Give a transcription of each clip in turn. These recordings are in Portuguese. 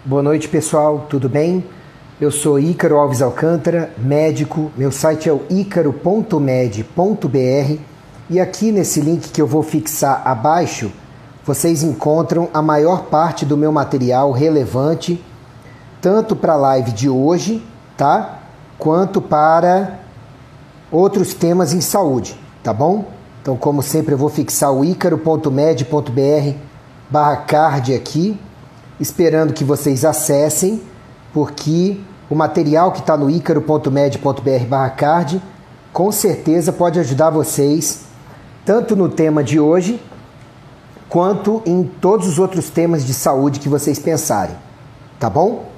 Boa noite, pessoal, tudo bem? Eu sou Ícaro Alves Alcântara, médico, meu site é o icaro.med.br e aqui nesse link que eu vou fixar abaixo, vocês encontram a maior parte do meu material relevante, tanto para a live de hoje, tá? Quanto para outros temas em saúde, tá bom? Então, como sempre, eu vou fixar o icaro.med.br/card aqui, esperando que vocês acessem, porque o material que está no icaro.med.br/card com certeza pode ajudar vocês, tanto no tema de hoje, quanto em todos os outros temas de saúde que vocês pensarem, tá bom?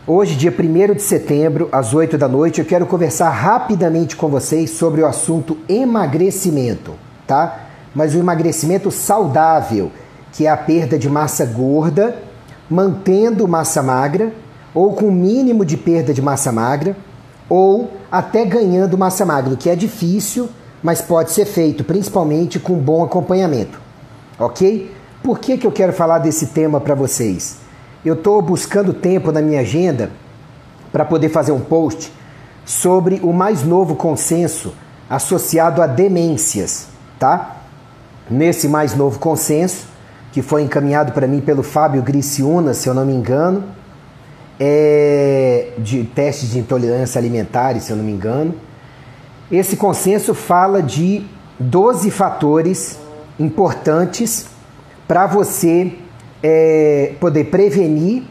Hoje, dia 1º de setembro, às 8 da noite, eu quero conversar rapidamente com vocês sobre o assunto emagrecimento, tá? Mas o emagrecimento saudável, que é a perda de massa gorda, mantendo massa magra, ou com mínimo de perda de massa magra, ou até ganhando massa magra, o que é difícil, mas pode ser feito, principalmente com bom acompanhamento, ok? Por que eu quero falar desse tema para vocês? Eu estou buscando tempo na minha agenda para poder fazer um post sobre o mais novo consenso associado a demências, tá? Nesse mais novo consenso, que foi encaminhado para mim pelo Fábio Griciúna, se eu não me engano, de testes de intolerância alimentar, se eu não me engano. Esse consenso fala de 12 fatores importantes para você poder prevenir,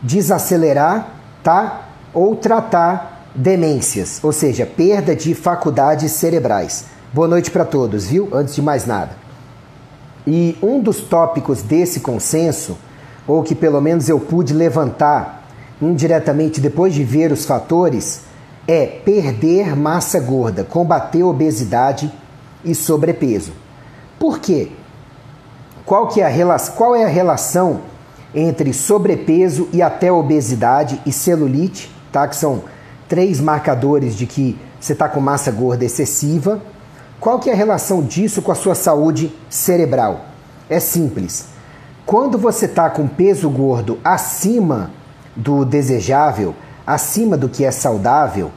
desacelerar, tá? Ou tratar demências, ou seja, perda de faculdades cerebrais. Boa noite para todos, viu? Antes de mais nada. E um dos tópicos desse consenso, ou que pelo menos eu pude levantar indiretamente depois de ver os fatores, é perder massa gorda, combater obesidade e sobrepeso. Por quê? Qual é a relação entre sobrepeso e até obesidade e celulite, tá? Que são 3 marcadores de que você está com massa gorda excessiva. Qual que é a relação disso com a sua saúde cerebral? É simples. Quando você está com peso gordo acima do desejável, acima do que é saudável,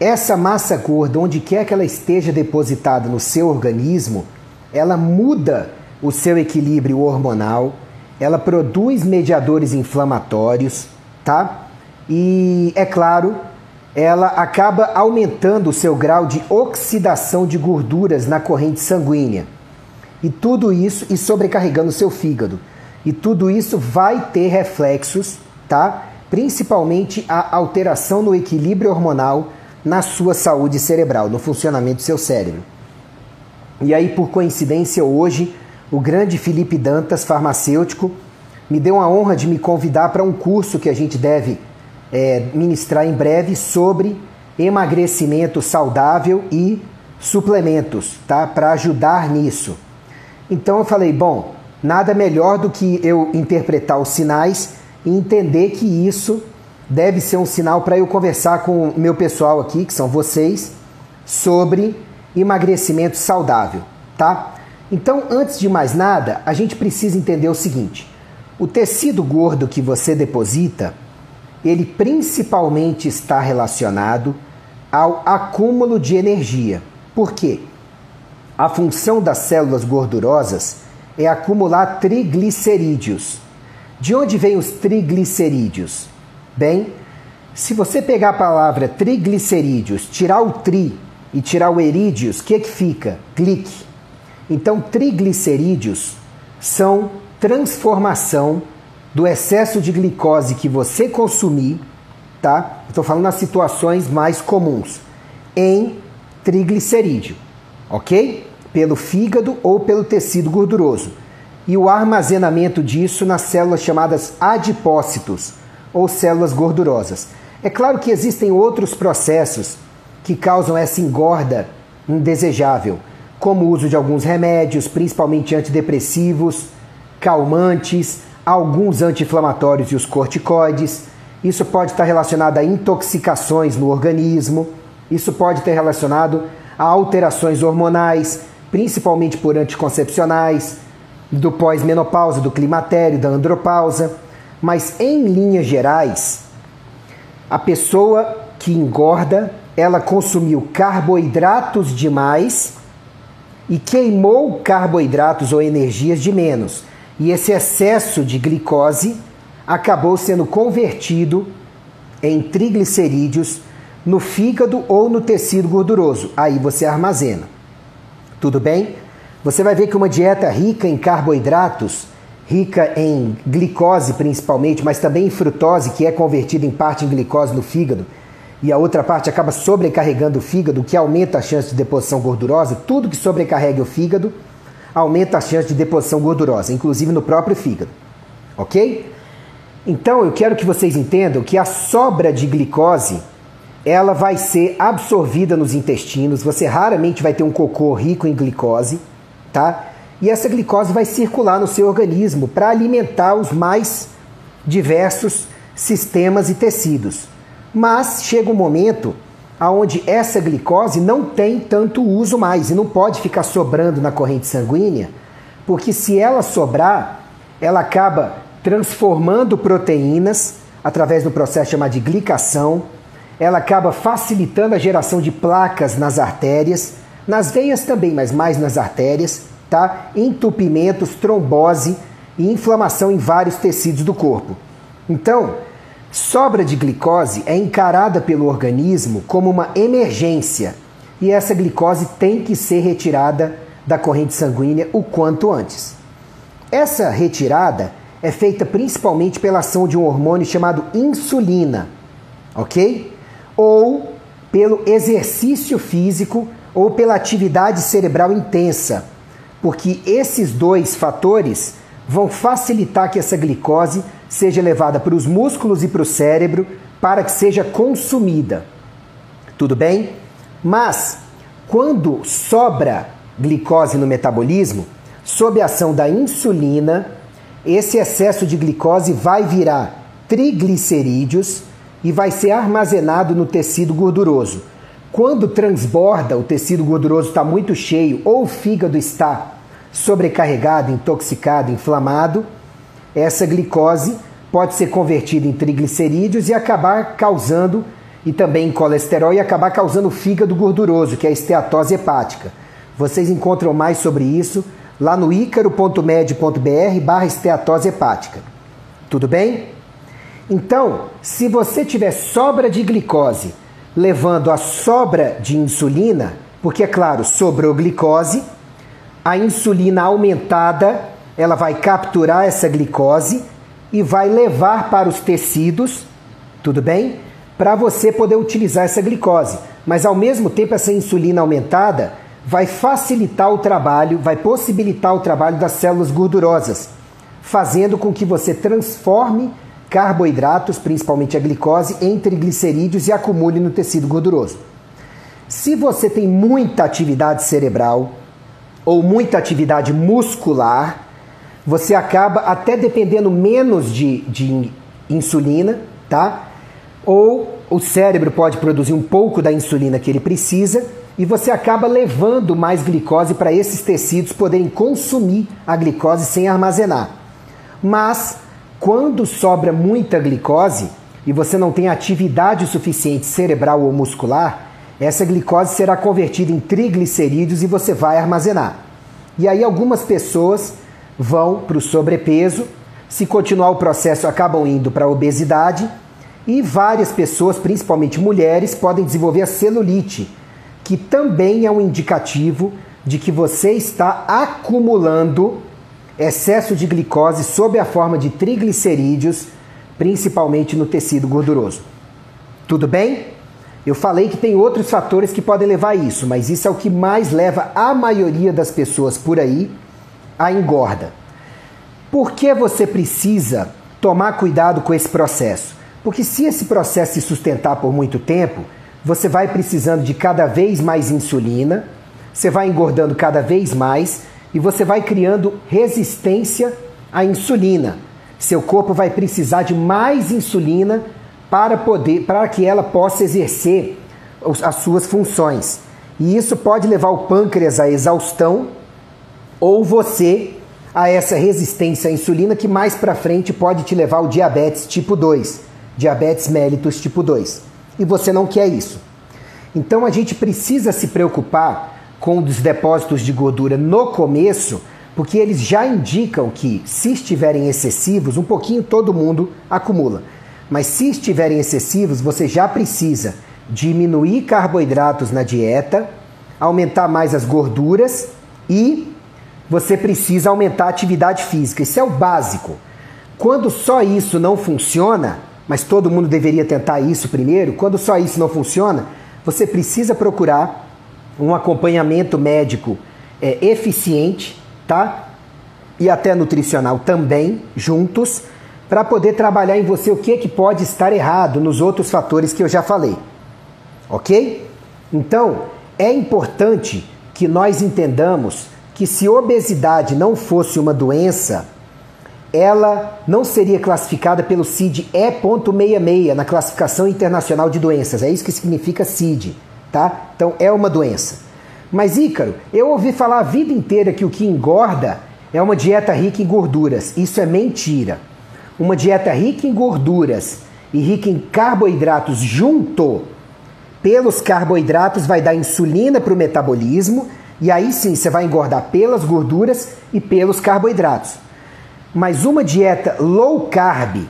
essa massa gorda, onde quer que ela esteja depositada no seu organismo, ela muda o seu equilíbrio hormonal, ela produz mediadores inflamatórios, tá? E, é claro, ela acaba aumentando o seu grau de oxidação de gorduras na corrente sanguínea. E tudo isso, e sobrecarregando o seu fígado. E tudo isso vai ter reflexos, tá? Principalmente a alteração no equilíbrio hormonal na sua saúde cerebral, no funcionamento do seu cérebro. E aí, por coincidência, hoje, o grande Felipe Dantas, farmacêutico, me deu a honra de me convidar para um curso que a gente deve ministrar em breve sobre emagrecimento saudável e suplementos, tá? Para ajudar nisso. Então eu falei, bom, nada melhor do que eu interpretar os sinais e entender que isso deve ser um sinal para eu conversar com o meu pessoal aqui, que são vocês, sobre emagrecimento saudável, tá? Então, antes de mais nada, a gente precisa entender o seguinte: o tecido gordo que você deposita, ele principalmente está relacionado ao acúmulo de energia. Por quê? A função das células gordurosas é acumular triglicerídeos. De onde vêm os triglicerídeos? Bem, se você pegar a palavra triglicerídeos, tirar o tri e tirar o erídeos, o que fica? Glic. Então, triglicerídeos são transformação do excesso de glicose que você consumir, tá? Estou falando nas situações mais comuns, em triglicerídeo, ok? Pelo fígado ou pelo tecido gorduroso. E o armazenamento disso nas células chamadas adipócitos, ou células gordurosas. É claro que existem outros processos que causam essa engorda indesejável, como o uso de alguns remédios, principalmente antidepressivos, calmantes, alguns anti-inflamatórios e os corticoides. Isso pode estar relacionado a intoxicações no organismo, isso pode estar relacionado a alterações hormonais, principalmente por anticoncepcionais, do pós-menopausa, do climatério, da andropausa. Mas em linhas gerais, a pessoa que engorda, ela consumiu carboidratos demais e queimou carboidratos ou energias de menos. E esse excesso de glicose acabou sendo convertido em triglicerídeos no fígado ou no tecido gorduroso. Aí você armazena. Tudo bem? Você vai ver que uma dieta rica em carboidratos, rica em glicose principalmente, mas também em frutose, que é convertida em parte em glicose no fígado, e a outra parte acaba sobrecarregando o fígado, o que aumenta a chance de deposição gordurosa. Tudo que sobrecarrega o fígado aumenta a chance de deposição gordurosa, inclusive no próprio fígado. Ok? Então eu quero que vocês entendam que a sobra de glicose, ela vai ser absorvida nos intestinos. Você raramente vai ter um cocô rico em glicose, tá? E essa glicose vai circular no seu organismo para alimentar os mais diversos sistemas e tecidos. Mas chega um momento onde essa glicose não tem tanto uso mais e não pode ficar sobrando na corrente sanguínea, porque se ela sobrar, ela acaba transformando proteínas através do processo chamado de glicação, ela acaba facilitando a geração de placas nas artérias, nas veias também, mas mais nas artérias, tá? Entupimentos, trombose e inflamação em vários tecidos do corpo. Então, sobra de glicose é encarada pelo organismo como uma emergência e essa glicose tem que ser retirada da corrente sanguínea o quanto antes. Essa retirada é feita principalmente pela ação de um hormônio chamado insulina, ok? Ou pelo exercício físico ou pela atividade cerebral intensa, porque esses dois fatores vão facilitar que essa glicose seja levada para os músculos e para o cérebro para que seja consumida. Tudo bem? Mas, quando sobra glicose no metabolismo, sob a ação da insulina, esse excesso de glicose vai virar triglicerídeos e vai ser armazenado no tecido gorduroso. Quando transborda, o tecido gorduroso está muito cheio ou o fígado está sobrecarregado, intoxicado, inflamado, essa glicose pode ser convertida em triglicerídeos e acabar causando, e também em colesterol, e acabar causando fígado gorduroso, que é a esteatose hepática. Vocês encontram mais sobre isso lá no icaro.med.br/esteatose hepática. Tudo bem? Então, se você tiver sobra de glicose, levando a sobra de insulina, porque é claro, sobrou glicose, a insulina aumentada, ela vai capturar essa glicose e vai levar para os tecidos, tudo bem? Para você poder utilizar essa glicose. Mas ao mesmo tempo essa insulina aumentada vai facilitar o trabalho, vai possibilitar o trabalho das células gordurosas, fazendo com que você transforme carboidratos, principalmente a glicose, em triglicerídeos e acumule no tecido gorduroso. Se você tem muita atividade cerebral ou muita atividade muscular, você acaba até dependendo menos de insulina, tá? Ou o cérebro pode produzir um pouco da insulina que ele precisa e você acaba levando mais glicose para esses tecidos poderem consumir a glicose sem armazenar. Mas quando sobra muita glicose e você não tem atividade suficiente cerebral ou muscular, essa glicose será convertida em triglicerídeos e você vai armazenar. E aí algumas pessoas vão para o sobrepeso, se continuar o processo acabam indo para a obesidade e várias pessoas, principalmente mulheres, podem desenvolver a celulite, que também é um indicativo de que você está acumulando excesso de glicose sob a forma de triglicerídeos, principalmente no tecido gorduroso. Tudo bem? Eu falei que tem outros fatores que podem levar a isso, mas isso é o que mais leva a maioria das pessoas por aí à engorda. Por que você precisa tomar cuidado com esse processo? Porque se esse processo se sustentar por muito tempo, você vai precisando de cada vez mais insulina, você vai engordando cada vez mais e você vai criando resistência à insulina. Seu corpo vai precisar de mais insulina para que ela possa exercer as suas funções. E isso pode levar o pâncreas à exaustão ou você a essa resistência à insulina que mais para frente pode te levar ao diabetes tipo 2, diabetes mellitus tipo 2. E você não quer isso. Então a gente precisa se preocupar com os depósitos de gordura no começo, porque eles já indicam que, se estiverem excessivos, um pouquinho todo mundo acumula. Mas se estiverem excessivos, você já precisa diminuir carboidratos na dieta, aumentar mais as gorduras e você precisa aumentar a atividade física. Isso é o básico. Quando só isso não funciona, mas todo mundo deveria tentar isso primeiro, quando só isso não funciona, você precisa procurar um acompanhamento médico eficiente, tá? E até nutricional também, juntos, para poder trabalhar em você o que pode estar errado nos outros fatores que eu já falei. Ok? Então, é importante que nós entendamos que se obesidade não fosse uma doença, ela não seria classificada pelo CID E.66 na classificação internacional de doenças. É isso que significa CID, tá? Então é uma doença. Mas Ícaro, eu ouvi falar a vida inteira que o que engorda é uma dieta rica em gorduras. Isso é mentira. Uma dieta rica em gorduras e rica em carboidratos junto, pelos carboidratos vai dar insulina para o metabolismo e aí sim você vai engordar pelas gorduras e pelos carboidratos. Mas uma dieta low carb,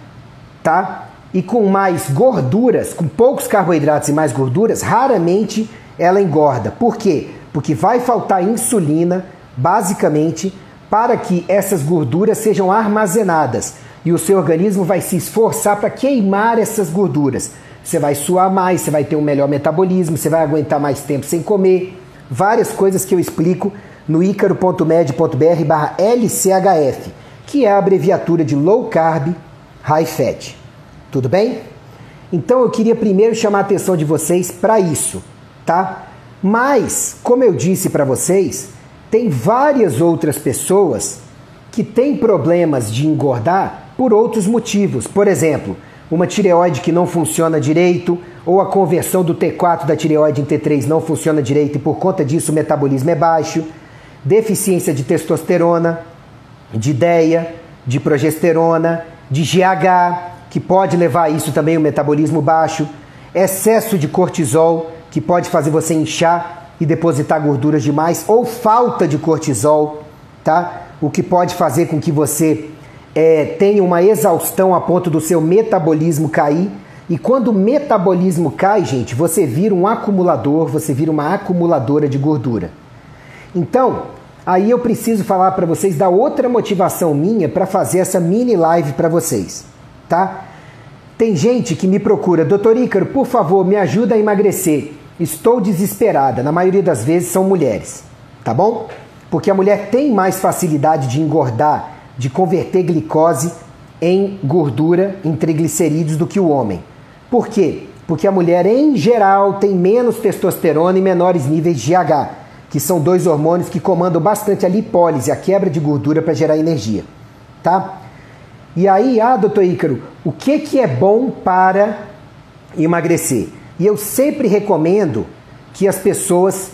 tá? E com mais gorduras, com poucos carboidratos e mais gorduras, raramente ela engorda. Por quê? Porque vai faltar insulina, basicamente, para que essas gorduras sejam armazenadas. E o seu organismo vai se esforçar para queimar essas gorduras. Você vai suar mais, você vai ter um melhor metabolismo, você vai aguentar mais tempo sem comer. Várias coisas que eu explico no icaro.med.br/LCHF, que é a abreviatura de Low Carb, High Fat. Tudo bem? Então eu queria primeiro chamar a atenção de vocês para isso, tá? Mas, como eu disse para vocês, tem várias outras pessoas que têm problemas de engordar por outros motivos. Por exemplo, uma tireoide que não funciona direito, ou a conversão do T4 da tireoide em T3 não funciona direito e por conta disso o metabolismo é baixo, deficiência de testosterona, de DEA, de progesterona, de GH, que pode levar a isso também o metabolismo baixo, excesso de cortisol, que pode fazer você inchar e depositar gorduras demais, ou falta de cortisol, tá? O que pode fazer com que você tenha uma exaustão a ponto do seu metabolismo cair. E quando o metabolismo cai, gente, você vira um acumulador, você vira uma acumuladora de gordura. Então, aí eu preciso falar para vocês da outra motivação minha para fazer essa mini live para vocês, tá? Tem gente que me procura, Dr. Ícaro, por favor, me ajuda a emagrecer. Estou desesperada. Na maioria das vezes são mulheres, tá bom? Porque a mulher tem mais facilidade de engordar, de converter glicose em gordura, em triglicerídeos do que o homem. Por quê? Porque a mulher, em geral, tem menos testosterona e menores níveis de GH, que são dois hormônios que comandam bastante a lipólise, a quebra de gordura para gerar energia, tá? E aí, doutor Ícaro, o que é bom para emagrecer? E eu sempre recomendo que as pessoas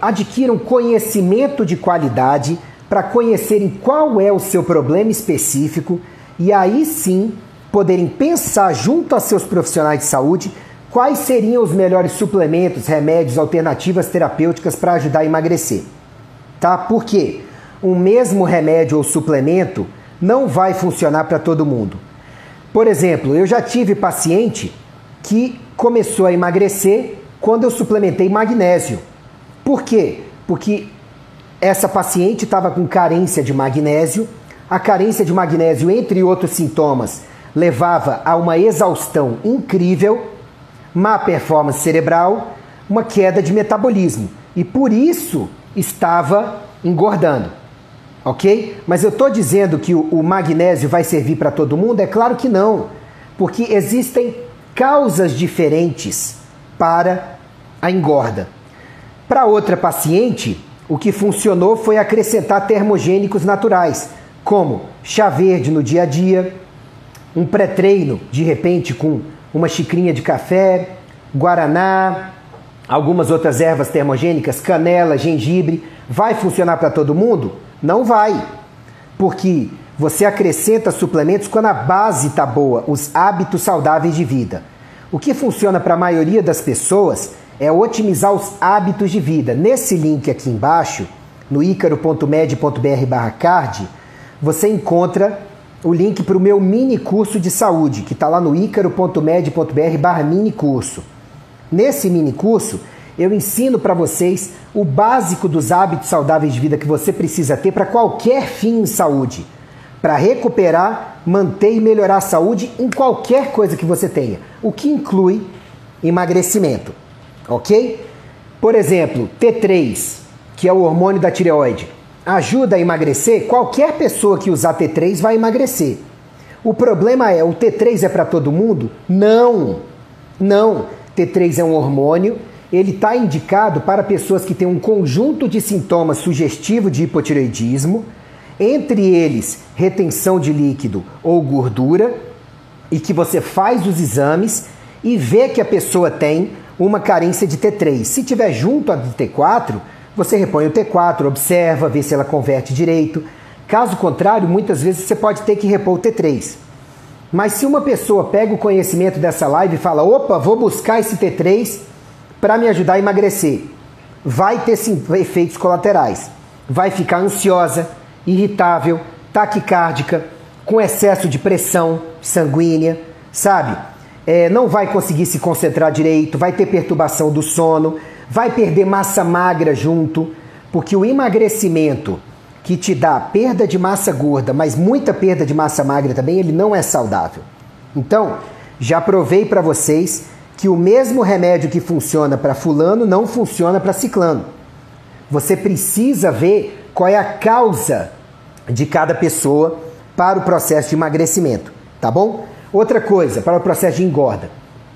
adquiram conhecimento de qualidade para conhecerem qual é o seu problema específico e aí sim poderem pensar junto a seus profissionais de saúde quais seriam os melhores suplementos, remédios, alternativas terapêuticas para ajudar a emagrecer. Tá? Por quê? O mesmo remédio ou suplemento não vai funcionar para todo mundo. Por exemplo, eu já tive paciente que começou a emagrecer quando eu suplementei magnésio. Por quê? Porque essa paciente estava com carência de magnésio. A carência de magnésio, entre outros sintomas, levava a uma exaustão incrível, má performance cerebral, uma queda de metabolismo. E por isso estava engordando. Ok? Mas eu estou dizendo que o magnésio vai servir para todo mundo? É claro que não. Porque existem causas diferentes para a engorda. Para outra paciente, o que funcionou foi acrescentar termogênicos naturais, como chá verde no dia a dia, um pré-treino, de repente, com uma xicrinha de café, guaraná, algumas outras ervas termogênicas, canela, gengibre. Vai funcionar para todo mundo? Não vai. porque você acrescenta suplementos quando a base está boa, os hábitos saudáveis de vida. O que funciona para a maioria das pessoas é otimizar os hábitos de vida. Nesse link aqui embaixo, no icaro.med.br/card, você encontra o link para o meu mini curso de saúde, que está lá no icaro.med.br/mini curso. Nesse mini curso, eu ensino para vocês o básico dos hábitos saudáveis de vida que você precisa ter para qualquer fim em saúde. Para recuperar, manter e melhorar a saúde em qualquer coisa que você tenha. O que inclui emagrecimento, ok? Por exemplo, T3, que é o hormônio da tireoide, ajuda a emagrecer? Qualquer pessoa que usar T3 vai emagrecer. O problema é, o T3 é para todo mundo? Não, não. T3 é um hormônio, ele está indicado para pessoas que têm um conjunto de sintomas sugestivos de hipotireoidismo, entre eles retenção de líquido ou gordura, e que você faz os exames e vê que a pessoa tem uma carência de T3. Se tiver junto a do T4, você repõe o T4, observa, vê se ela converte direito. Caso contrário, muitas vezes você pode ter que repor o T3. Mas se uma pessoa pega o conhecimento dessa live e fala, opa, vou buscar esse T3 para me ajudar a emagrecer, vai ter sim, efeitos colaterais. Vai ficar ansiosa, irritável, taquicárdica, com excesso de pressão sanguínea, sabe? Não vai conseguir se concentrar direito, vai ter perturbação do sono, vai perder massa magra junto, porque o emagrecimento que te dá perda de massa gorda, mas muita perda de massa magra também, ele não é saudável. Então, já provei para vocês que o mesmo remédio que funciona para fulano não funciona para ciclano. Você precisa ver qual é a causa de cada pessoa para o processo de emagrecimento, tá bom? Outra coisa, para o processo de engorda.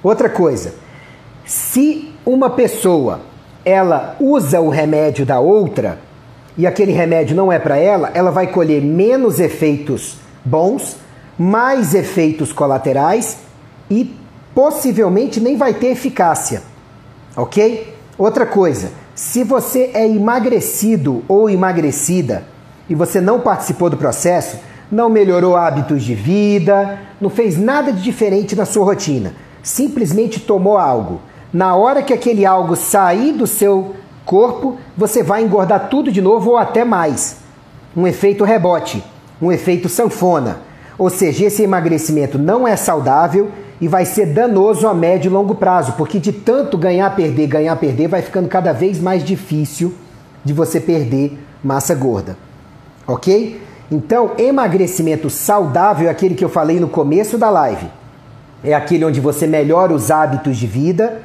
Outra coisa, se uma pessoa, ela usa o remédio da outra e aquele remédio não é para ela, ela vai colher menos efeitos bons, mais efeitos colaterais e possivelmente nem vai ter eficácia, ok? Outra coisa, se você é emagrecido ou emagrecida e você não participou do processo, não melhorou hábitos de vida, não fez nada de diferente na sua rotina, simplesmente tomou algo. Na hora que aquele algo sair do seu corpo, você vai engordar tudo de novo ou até mais. Um efeito rebote, um efeito sanfona. Ou seja, esse emagrecimento não é saudável e vai ser danoso a médio e longo prazo, porque de tanto ganhar, perder, vai ficando cada vez mais difícil de você perder massa gorda. Ok? Então, emagrecimento saudável é aquele que eu falei no começo da live. É aquele onde você melhora os hábitos de vida,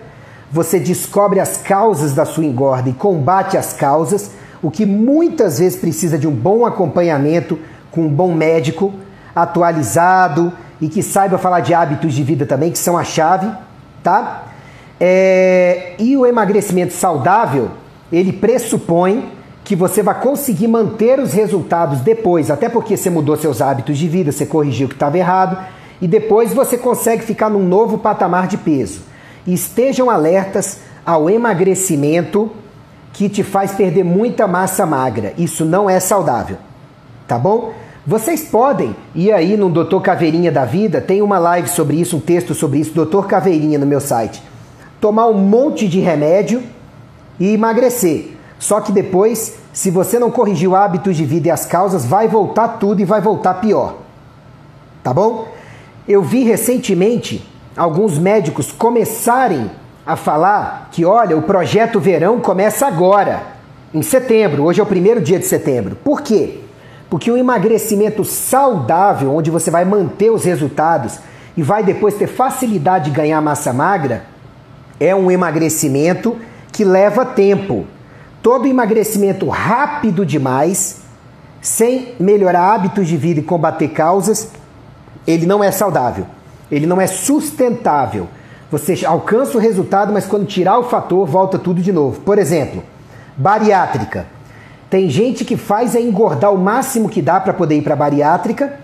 você descobre as causas da sua engorda e combate as causas, o que muitas vezes precisa de um bom acompanhamento com um bom médico atualizado e que saiba falar de hábitos de vida também, que são a chave, tá? E o emagrecimento saudável, ele pressupõe que você vai conseguir manter os resultados depois, até porque você mudou seus hábitos de vida, você corrigiu o que estava errado, e depois você consegue ficar num novo patamar de peso. E estejam alertas ao emagrecimento que te faz perder muita massa magra. Isso não é saudável, tá bom? Vocês podem ir aí no Dr. Caveirinha da Vida, tem uma live sobre isso, um texto sobre isso, Dr. Caveirinha no meu site. Tomar um monte de remédio e emagrecer. Só que depois, se você não corrigir o hábitos de vida e as causas, vai voltar tudo e vai voltar pior. Tá bom? Eu vi recentemente alguns médicos começarem a falar que, olha, o projeto verão começa agora, em setembro. Hoje é o primeiro dia de setembro. Por quê? Porque o emagrecimento saudável, onde você vai manter os resultados e vai depois ter facilidade de ganhar massa magra, é um emagrecimento que leva tempo. Todo emagrecimento rápido demais, sem melhorar hábitos de vida e combater causas, ele não é saudável, ele não é sustentável. Você alcança o resultado, mas quando tirar o fator, volta tudo de novo. Por exemplo, bariátrica. Tem gente que faz engordar o máximo que dá para poder ir para a bariátrica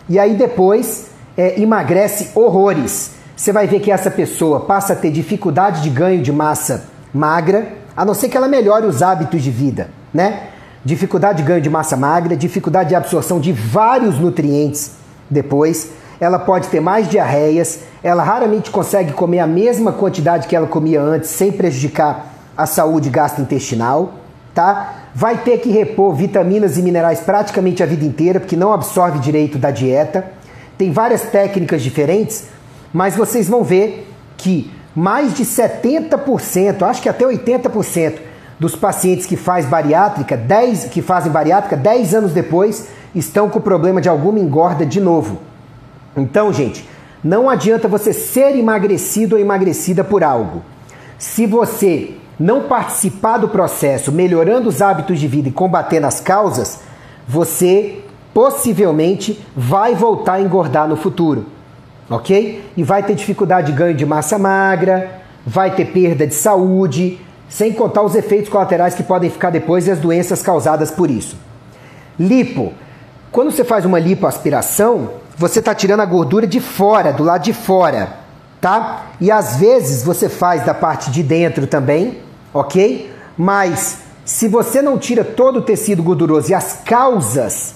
e aí depois emagrece horrores. Você vai ver que essa pessoa passa a ter dificuldade de ganho de massa magra, a não ser que ela melhore os hábitos de vida, né? dificuldade de ganho de massa magra, dificuldade de absorção de vários nutrientes depois. Ela pode ter mais diarreias, ela raramente consegue comer a mesma quantidade que ela comia antes sem prejudicar a saúde gastrointestinal, tá? Vai ter que repor vitaminas e minerais praticamente a vida inteira, porque não absorve direito da dieta. Tem várias técnicas diferentes, mas vocês vão ver que mais de 70%, acho que até 80% dos pacientes que fazem bariátrica, 10 anos depois, estão com problema de alguma engorda de novo. Então, gente, não adianta você ser emagrecido ou emagrecida por algo. Se você não participar do processo, melhorando os hábitos de vida e combatendo as causas, você possivelmente vai voltar a engordar no futuro, ok? E vai ter dificuldade de ganho de massa magra, vai ter perda de saúde, sem contar os efeitos colaterais que podem ficar depois e as doenças causadas por isso. Lipo. Quando você faz uma lipoaspiração, você está tirando a gordura de fora, do lado de fora, tá? E às vezes você faz da parte de dentro também, ok? Mas se você não tira todo o tecido gorduroso e as causas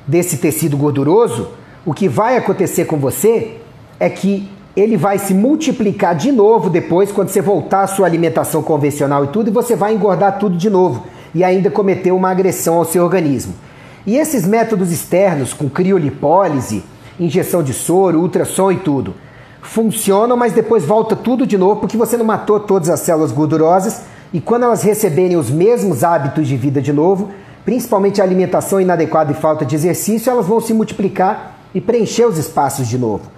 desse tecido gorduroso, o que vai acontecer com você é que ele vai se multiplicar de novo depois, quando você voltar à sua alimentação convencional e tudo, e você vai engordar tudo de novo e ainda cometer uma agressão ao seu organismo. E esses métodos externos, com criolipólise, injeção de soro, ultrassom e tudo, funcionam, mas depois volta tudo de novo, porque você não matou todas as células gordurosas, e quando elas receberem os mesmos hábitos de vida de novo, principalmente a alimentação inadequada e falta de exercício, elas vão se multiplicar e preencher os espaços de novo.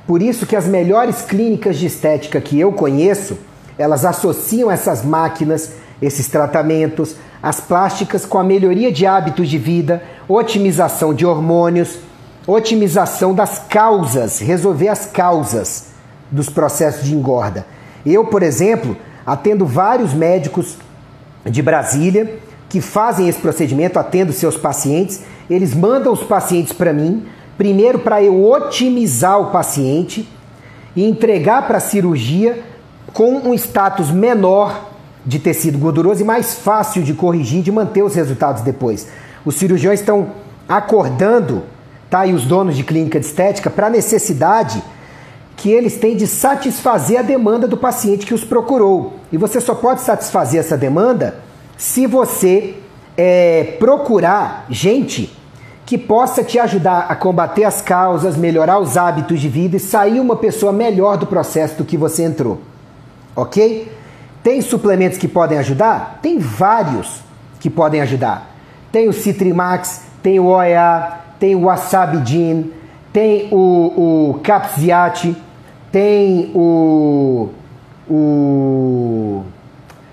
Por isso que as melhores clínicas de estética que eu conheço, elas associam essas máquinas, esses tratamentos, as plásticas com a melhoria de hábitos de vida, otimização de hormônios, otimização das causas, resolver as causas dos processos de engorda. Eu, por exemplo, atendo vários médicos de Brasília que fazem esse procedimento, atendo seus pacientes, eles mandam os pacientes para mim, primeiro para eu otimizar o paciente e entregar para a cirurgia com um status menor de tecido gorduroso e mais fácil de corrigir e de manter os resultados depois. Os cirurgiões estão acordando, tá, e os donos de clínica de estética, para a necessidade que eles têm de satisfazer a demanda do paciente que os procurou. E você só pode satisfazer essa demanda se você procurar gente que possa te ajudar a combater as causas, melhorar os hábitos de vida e sair uma pessoa melhor do processo do que você entrou. Ok? Tem suplementos que podem ajudar? Tem vários que podem ajudar. Tem o Citrimax, tem o OEA, tem o Wasabi Gin, tem o Capziate, tem o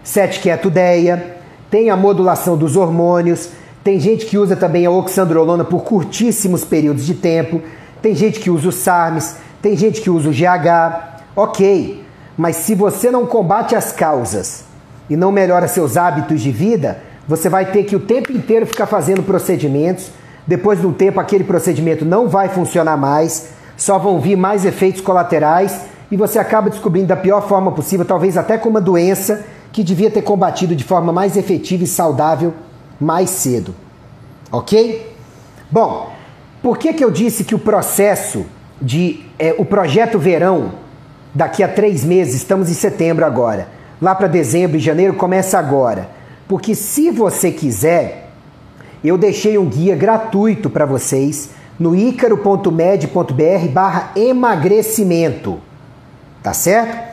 7-Keto-Deia, tem a modulação dos hormônios, tem gente que usa também a oxandrolona por curtíssimos períodos de tempo, tem gente que usa o SARMs, tem gente que usa o GH, ok. Mas se você não combate as causas e não melhora seus hábitos de vida, você vai ter que o tempo inteiro ficar fazendo procedimentos. Depois de um tempo, aquele procedimento não vai funcionar mais, só vão vir mais efeitos colaterais e você acaba descobrindo da pior forma possível, talvez até com uma doença que devia ter combatido de forma mais efetiva e saudável mais cedo. Ok? Bom, por que eu disse que o processo o projeto verão, daqui a 3 meses, estamos em setembro agora, lá para dezembro e janeiro começa agora? Porque se você quiser, eu deixei um guia gratuito para vocês no icaro.med.br/emagrecimento, tá certo?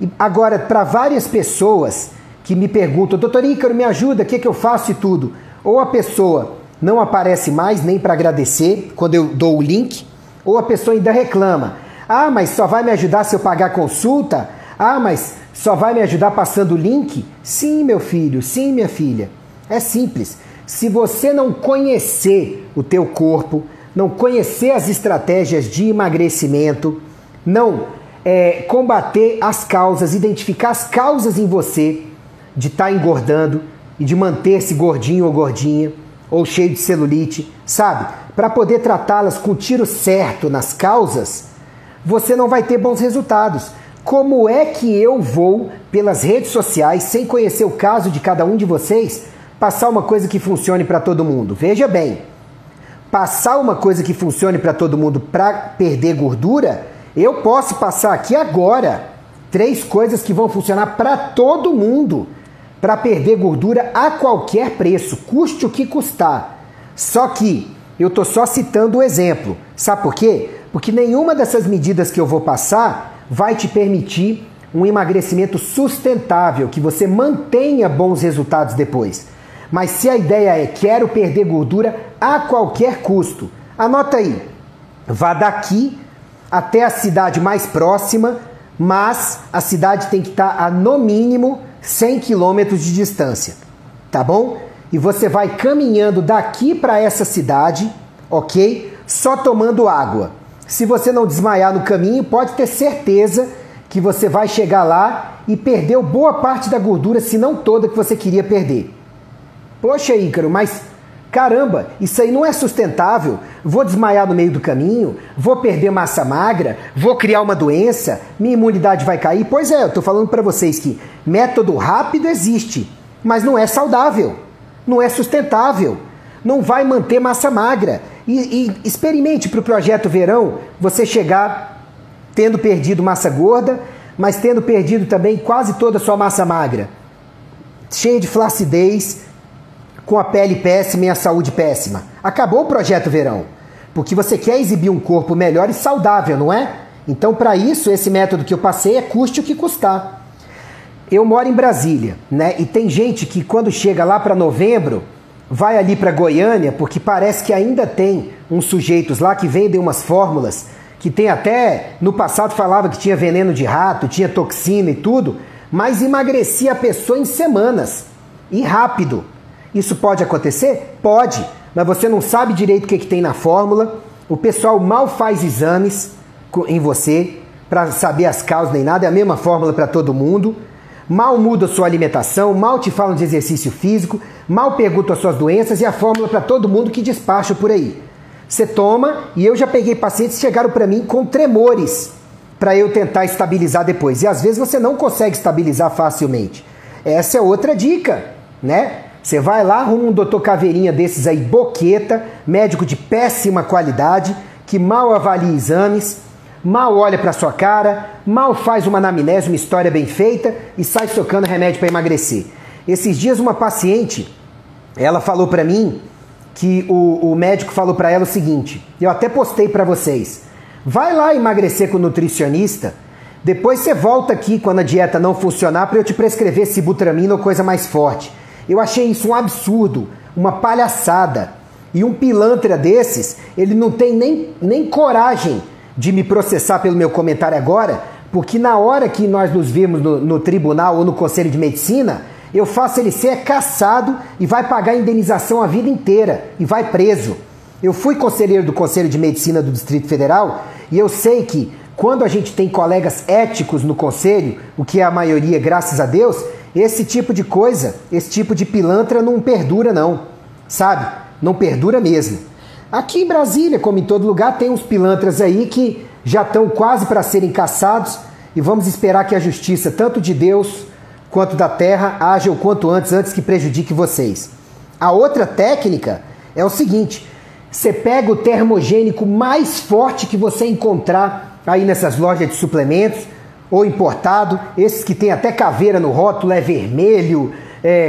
E agora, para várias pessoas que me perguntam, doutor Ícaro, me ajuda, o que eu faço e tudo? Ou a pessoa não aparece mais nem para agradecer quando eu dou o link, ou a pessoa ainda reclama. Ah, mas só vai me ajudar se eu pagar a consulta? Ah, mas só vai me ajudar passando o link? Sim, meu filho, sim, minha filha. É simples. Se você não conhecer o teu corpo, não conhecer as estratégias de emagrecimento, não combater as causas, identificar as causas em você de estar engordando e de manter-se gordinho ou gordinha, ou cheio de celulite, sabe? Para poder tratá-las com o tiro certo nas causas, você não vai ter bons resultados. Como é que eu vou, pelas redes sociais, sem conhecer o caso de cada um de vocês, passar uma coisa que funcione para todo mundo. Veja bem, passar uma coisa que funcione para todo mundo para perder gordura, eu posso passar aqui agora 3 coisas que vão funcionar para todo mundo para perder gordura a qualquer preço, custe o que custar. Só que eu estou só citando o exemplo. Sabe por quê? Porque nenhuma dessas medidas que eu vou passar vai te permitir um emagrecimento sustentável, que você mantenha bons resultados depois. Mas se a ideia é quero perder gordura a qualquer custo, anota aí, vá daqui até a cidade mais próxima, mas a cidade tem que estar a no mínimo 100 quilômetros de distância, tá bom? E você vai caminhando daqui para essa cidade, ok? Só tomando água. Se você não desmaiar no caminho, pode ter certeza que você vai chegar lá e perdeu boa parte da gordura, se não toda, que você queria perder. Poxa, Ícaro, mas caramba, isso aí não é sustentável. Vou desmaiar no meio do caminho, vou perder massa magra, vou criar uma doença, minha imunidade vai cair. Pois é, eu estou falando para vocês que método rápido existe, mas não é saudável, não é sustentável, não vai manter massa magra. E experimente para o projeto verão você chegar tendo perdido massa gorda, mas tendo perdido também quase toda a sua massa magra, cheia de flacidez, com a pele péssima e a saúde péssima. Acabou o projeto verão, porque você quer exibir um corpo melhor e saudável, não é? Então, para isso, esse método que eu passei é custe o que custar. Eu moro em Brasília, né? E tem gente que quando chega lá para novembro, vai ali para Goiânia, porque parece que ainda tem uns sujeitos lá que vendem umas fórmulas que tem até, no passado falava que tinha veneno de rato, tinha toxina e tudo, mas emagrecia a pessoa em semanas, e rápido. Isso pode acontecer? Pode, mas você não sabe direito o que tem na fórmula, o pessoal mal faz exames em você para saber as causas nem nada, é a mesma fórmula para todo mundo, mal muda a sua alimentação, mal te falam de exercício físico, mal perguntam as suas doenças e a fórmula para todo mundo que despacha por aí. Você toma, e eu já peguei pacientes que chegaram para mim com tremores para eu tentar estabilizar depois. E às vezes você não consegue estabilizar facilmente. Essa é outra dica, né? Você vai lá, arruma um doutor Caveirinha desses aí, boqueta, médico de péssima qualidade, que mal avalia exames, mal olha para sua cara, mal faz uma anamnese, uma história bem feita e sai socando remédio para emagrecer. Esses dias uma paciente, ela falou para mim que o médico falou para ela o seguinte, eu até postei para vocês, vai lá emagrecer com o nutricionista, depois você volta aqui quando a dieta não funcionar para eu te prescrever sibutramina ou coisa mais forte. Eu achei isso um absurdo, uma palhaçada. E um pilantra desses, ele não tem nem coragem de me processar pelo meu comentário agora, porque na hora que nós nos vimos no tribunal ou no Conselho de Medicina, eu faço ele ser cassado e vai pagar indenização a vida inteira e vai preso. Eu fui conselheiro do Conselho de Medicina do Distrito Federal e eu sei que quando a gente tem colegas éticos no conselho, o que é a maioria, graças a Deus, esse tipo de coisa, esse tipo de pilantra não perdura não, sabe? Não perdura mesmo. Aqui em Brasília, como em todo lugar, tem uns pilantras aí que já estão quase para serem caçados e vamos esperar que a justiça, tanto de Deus quanto da terra, haja o quanto antes que prejudique vocês. A outra técnica é o seguinte, você pega o termogênico mais forte que você encontrar aí nessas lojas de suplementos, ou importado, esses que tem até caveira no rótulo, é vermelho,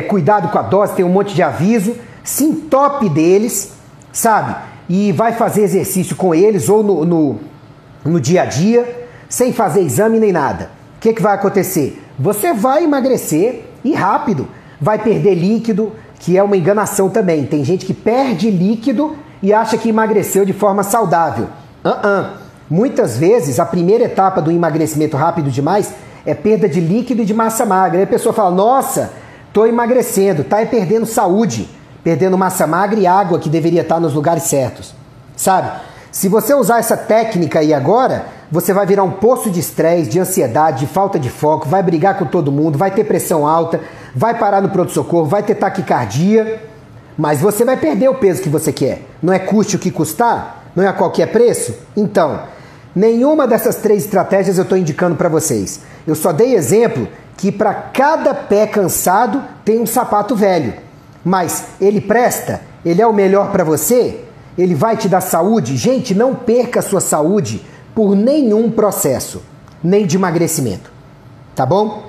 cuidado com a dose, tem um monte de aviso, se entope deles, sabe? E vai fazer exercício com eles, ou no dia a dia, sem fazer exame nem nada. O que vai acontecer? Você vai emagrecer e rápido, vai perder líquido, que é uma enganação também. Tem gente que perde líquido e acha que emagreceu de forma saudável. Muitas vezes, a primeira etapa do emagrecimento rápido demais é perda de líquido e de massa magra. Aí a pessoa fala, nossa, estou emagrecendo, está perdendo saúde, perdendo massa magra e água que deveria estar nos lugares certos, sabe? Se você usar essa técnica aí agora, você vai virar um poço de estresse, de ansiedade, de falta de foco, vai brigar com todo mundo, vai ter pressão alta, vai parar no pronto-socorro, vai ter taquicardia, mas você vai perder o peso que você quer. Não é custe o que custar? Não é a qualquer preço? Então, nenhuma dessas 3 estratégias eu estou indicando para vocês. Eu só dei exemplo que para cada pé cansado tem um sapato velho. mas ele presta? Ele é o melhor para você? Ele vai te dar saúde? Gente, não perca a sua saúde por nenhum processo, nem de emagrecimento, tá bom?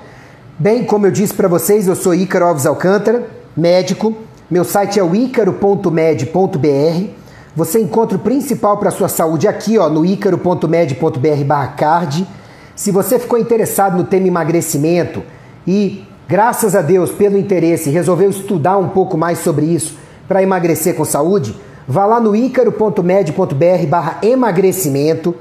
Bem, como eu disse para vocês, eu sou Ícaro Alves Alcântara, médico. Meu site é o icaro.med.br. Você encontra o principal para a sua saúde aqui, ó, no icaro.med.br/card. Se você ficou interessado no tema emagrecimento e, graças a Deus, pelo interesse, resolveu estudar um pouco mais sobre isso para emagrecer com saúde, vá lá no icaro.med.br/emagrecimento.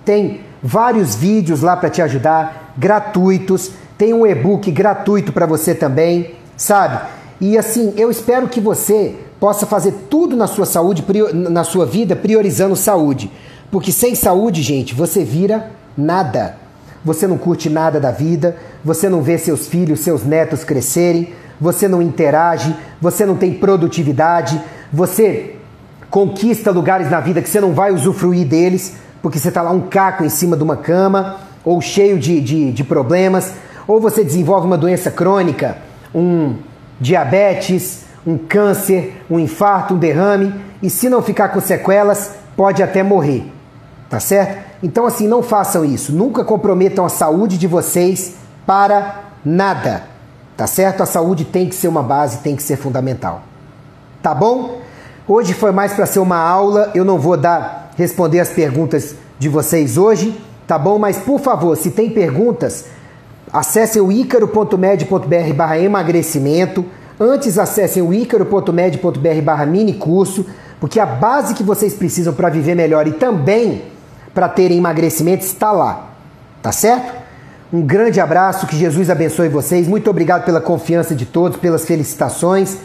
Tem vários vídeos lá para te ajudar, gratuitos. Tem um e-book gratuito para você também, sabe? E assim, eu espero que você possa fazer tudo na sua saúde, na sua vida, priorizando saúde. Porque sem saúde, gente, você vira nada. Você não curte nada da vida, você não vê seus filhos, seus netos crescerem, você não interage, você não tem produtividade, você conquista lugares na vida que você não vai usufruir deles, porque você está lá um caco em cima de uma cama, ou cheio de problemas, ou você desenvolve uma doença crônica, um diabetes, um câncer, um infarto, um derrame, e se não ficar com sequelas, pode até morrer, tá certo? Então assim, não façam isso, nunca comprometam a saúde de vocês para nada, tá certo? A saúde tem que ser uma base, tem que ser fundamental, tá bom? Hoje foi mais para ser uma aula, eu não vou responder as perguntas de vocês hoje, tá bom? Mas por favor, se tem perguntas, acessem o icaro.med.br/emagrecimento. Antes acessem o icaro.med.br/minicurso, porque a base que vocês precisam para viver melhor e também para terem emagrecimento está lá, tá certo? Um grande abraço, que Jesus abençoe vocês. Muito obrigado pela confiança de todos, pelas felicitações.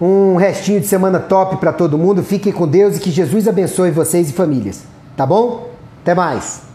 Um restinho de semana top para todo mundo. Fiquem com Deus e que Jesus abençoe vocês e famílias, tá bom? Até mais!